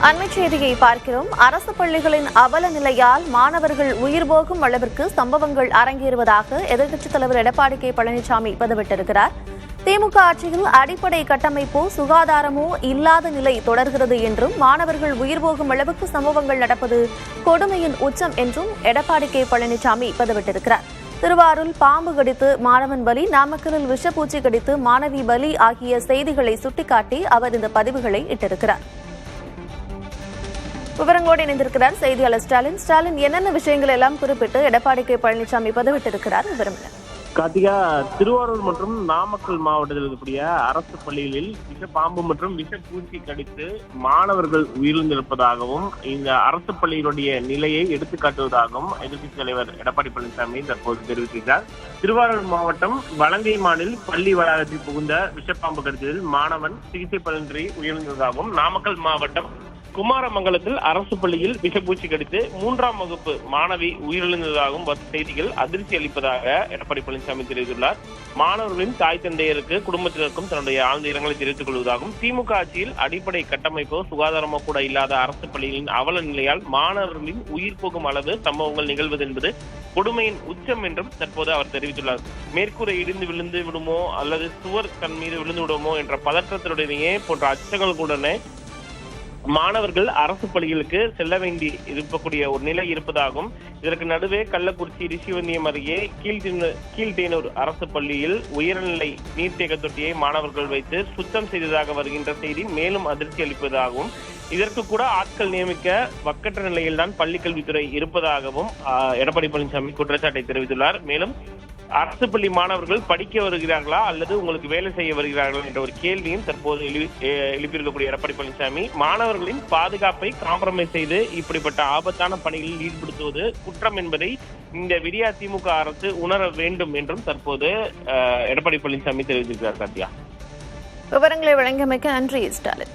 அண்மை செய்தியை பார்க்கிறோம். அரசு பள்ளிகளின் அவல நிலையால் மாணவர்கள் உயிர் போகும் அளவிற்கு சம்பவங்கள் அரங்கேறுவதாக எதிர்க்கட்சித் தலைவர் எடப்பாடி கே பழனிசாமி பதிவிட்டிருக்கிறார். திமுக ஆட்சியில் அடிப்படை கட்டமைப்போ சுகாதாரமோ இல்லாத நிலை தொடர்கிறது என்றும் மாணவர்கள் உயிர் போகும் அளவுக்கு சம்பவங்கள் நடப்பது கொடுமையின் உச்சம் என்றும் எடப்பாடி கே பழனிசாமி பதிவிட்டிருக்கிறார். திருவாரூரில் பாம்பு கடித்து மாணவன் பலி, நாமக்கலில் விஷப்பூச்சி கடித்து மாணவி பலி ஆகிய செய்திகளை சுட்டிக்காட்டி அவர் இந்த பதிவுகளை இட்டிருக்கிறார். விவரங்களோடு இணைந்திருக்கிறார் செய்தியாளர் ஸ்டாலின். ஸ்டாலின், என்னென்ன விஷயங்கள் எல்லாம் குறிப்பிட்டு எடப்பாடி கே பழனிசாமி பதிவிட்டிருக்கிறார்? விவரம். கார்த்திகா, திருவாரூர் மற்றும் நாமக்கல் மாவட்டத்தில் இருக்கக்கூடிய அரசு பள்ளிகளில் விஷ பாம்பு மற்றும் விஷ பூச்சி கடித்து மாணவர்கள் உயிரிழந்திருப்பதாகவும் இந்த அரசு பள்ளியினுடைய நிலையை எடுத்துக்காட்டுவதாகவும் எதிர்க்கட்சித் தலைவர் எடப்பாடி பழனிசாமி தற்போது தெரிவித்திருக்கிறார். திருவாரூர் மாவட்டம் வலங்கைமானில் பள்ளி வளாகத்தில் புகுந்த விஷப்பாம்பு கடித்ததில் மாணவன் சிகிச்சை பலனின்றி உயிரிழந்ததாகவும், நாமக்கல் மாவட்டம் குமாரமங்கலத்தில் அரசு பள்ளியில் விஷப்பூச்சி கடித்து 3ஆம் வகுப்பு மாணவி உயிரிழந்ததாகவும் செய்திகள் அதிர்ச்சி அளிப்பதாக எடப்பாடி பழனிசாமி தெரிவித்துள்ளார். மாணவர்களின் தாய் தந்தையருக்கு, குடும்பத்தினருக்கும் தன்னுடைய ஆழ்ந்த இரங்கலை தெரிவித்துக் கொள்வதாகவும், திமுக ஆட்சியில் அடிப்படை கட்டமைப்போ சுகாதாரமோ கூட இல்லாத அரசு பள்ளிகளின் அவல நிலையால் மாணவர்களின் உயிர் போகும் அளவு சம்பவங்கள் நிகழ்வது என்பது கொடுமையின் உச்சம் என்றும் தற்போது அவர் தெரிவித்துள்ளார். மேற்கூரை இடிந்து விழுந்து விடுமோ அல்லது சுவர் தன் மீது விழுந்து விடுமோ என்ற பதற்றத்துடனேயே போன்ற அச்சங்களுடனே மாணவர்கள் அரசு பள்ளிகளுக்கு செல்ல வேண்டி இருக்கக்கூடிய ஒரு நிலை இருப்பதாகவும், இதற்கு நடுவே கள்ளக்குறிச்சி ரிஷிவந்தியம் அருகே கீழ்தேனூர் அரசு பள்ளியில் உயர்நிலை நீர்த்தேக்க தொட்டியை மாணவர்கள் வைத்து சுத்தம் செய்ததாக வருகின்ற செய்தி மேலும் அதிர்ச்சி அளிப்பதாகவும், இதற்கு கூட ஆட்கள் நியமிக்க வக்கற்ற நிலையில்தான் பள்ளிக்கல்வித்துறை இருப்பதாகவும் எடப்பாடி பழனிசாமி குற்றச்சாட்டை தெரிவித்துள்ளார். மேலும் அரசு பள்ளி மாணவர்கள் படிக்க வருகிறார்களா அல்லது உங்களுக்கு வேலை செய்ய வருகிறார்களா என்ற ஒரு கேள்வியும் தற்போது எழுப்பியிருக்கக்கூடிய எடப்பாடி பழனிசாமி, மாணவர்களின் பாதுகாப்பை காம்ப்ரமைஸ் செய்து இப்படிப்பட்ட ஆபத்தான பணிகளில் ஈடுபடுத்துவது குற்றம் என்பதை இந்த விடியா திமுக அரசு உணர வேண்டும் என்றும் தற்போது எடப்பாடி பழனிசாமி தெரிவித்திருக்கிறார். சத்யா, விவரங்களை வழங்கியமைக்க நன்றி ஸ்டாலின்.